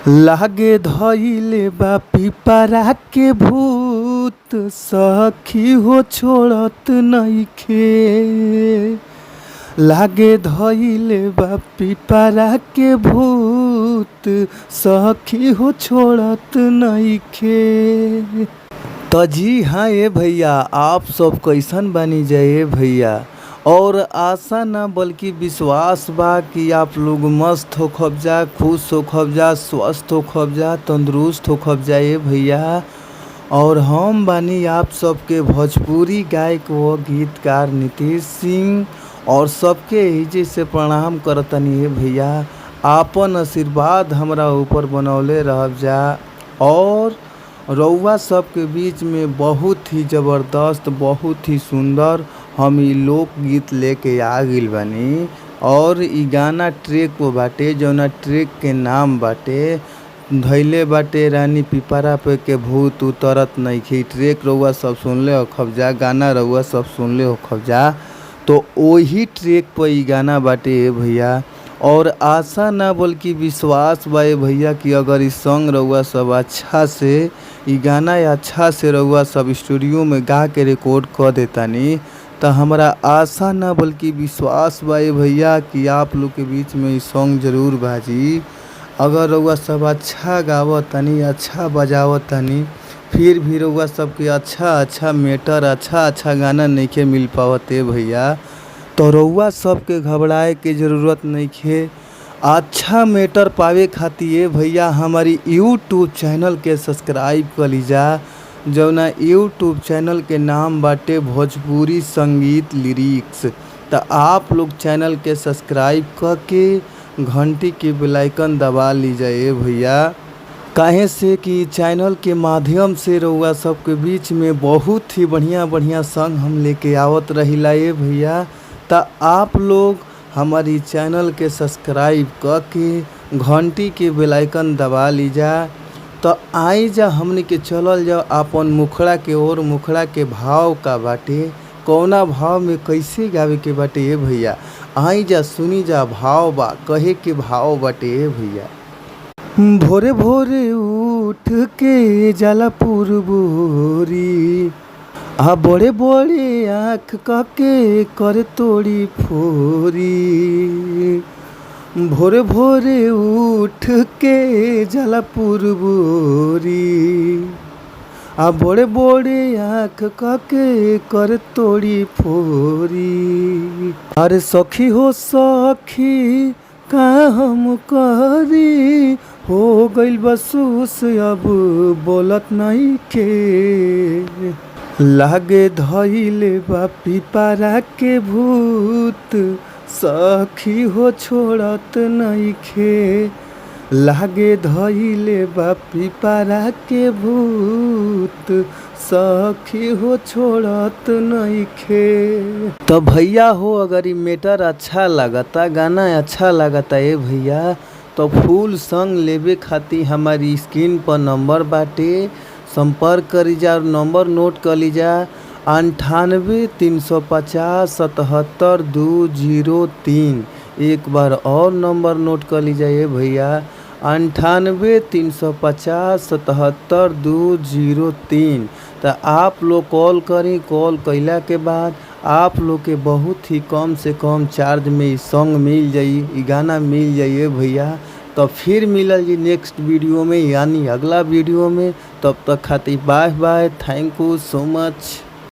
लागे धइले बा पिपरा के भूत, सखी हो छोड़त नइखे। लागे धइले बा पिपरा के भूत, सखी हो छोड़त नइखे। तो जी हाँ ये भैया, आप सब कैसन बनी जाए भैया। और आशा ना बल्कि विश्वास बा कि आप लोग मस्त हो खबजा, खुश हो खबजा, स्वस्थ हो खबजा, तंदुरुस्त हो खबजा ये भैया। और हम बानी आप सबके भोजपुरी गायक व गीतकार नीतीश सिंह, और सबके हिजे से प्रणाम करतनी ये भैया। आपन आशीर्वाद हमरा ऊपर बनौले रहब जा। और रउआ सबके बीच में बहुत ही ज़बरदस्त, बहुत ही सुंदर हम ई लोकगीत लेके आ गइल बानी। और ई गाना ट्रैक पे बाटे, जौना ट्रैक के नाम बाटे धइले बाटे रानी पिपरा पे के भूत उतरत नइखे। ट्रैक रउआ सब सुनले होखब जा, गाना रउआ सब सुनले होखब जा। तो वही ट्रैक पे ई गाना बाटे भैया। और आशा ना बल्कि विश्वास बा भैया कि अगर इस सॉन्ग रउआ सब अच्छा से ई गाना अच्छा से रउआ सब स्टूडियो में गा के रिकॉर्ड कर देतानी, तो हमारा आशा ना बल्कि विश्वास बा भैया कि आप लोग के बीच में ई सॉन्ग जरूर बाजी। अगर रउआ सब अच्छा गावतानी, अच्छा बजावतानी, फिर भी रउआ सबके अच्छा मैटर, अच्छा गाना नइखे मिल पावते भैया, तो रउआ सबके घबराए के ज़रूरत नइखे। अच्छा मैटर पावे खातिर भैया हमारी यूट्यूब चैनल के सब्सक्राइब कर लीजा, जौना यूट्यूब चैनल के नाम बाटे भोजपुरी संगीत लिरिक्स। तो आप लोग चैनल के सब्सक्राइब करके घंटी के बेल आइकन दबा लीजिए भैया। काहे से कि चैनल के माध्यम से रउआ सबके बीच में बहुत ही बढ़िया सॉन्ग हम लेके आवत रहिला ये भैया। तो आप लोग हमारी चैनल के सब्सक्राइब करके घंटी के बेल आइकन दबा लीजा। तो आई जा हमने के चलल जाओ अपन मुखड़ा के ओर। मुखड़ा के भाव का बाटे, कौना भाव में कैसे गावे के बाटे ये भैया। आई जा सुनी जा भाव बा, कहे के भाव बाटे ये भैया। भोरे भोरे उठ के जाला पुरबोरी, बड़े बड़े आँख काके करे तोड़ी फोरी। भोरे भोरे उठ के जाला पुरबोरी, बड़े बड़े आँख काके करे तोड़ी फोरी। अरे सखी हो सखी का हम करी, हो गइल बसूस अब बोलत नहीं के। लागे धइले बा पिपरा के भूत, सखी हो छोड़त नइखे। लागे धइले बा पिपरा के भूत, सखी हो छोड़त नइखे। तो भैया हो, अगर ये मैटर अच्छा लगता, गाना अच्छा लगता है भैया, तो फुल सॉन्ग लेवे खातिर हमारी स्क्रीन पर नंबर बाटे, संपर्क करी जा। और नंबर नोट कर लीजा 98 350 77 203। एक बार और नंबर नोट कर लीजा ये भैया, 98 350 77 203। तो आप लोग कॉल करी। कॉल कैला के बाद आप लोग के बहुत ही कम से कम चार्ज में सॉन्ग मिल जाई, गाना मिल जाइए भैया। तो फिर मिलल जी नेक्स्ट वीडियो में, यानी अगला वीडियो में। तब तक खातिर bye bye, thank you so मच।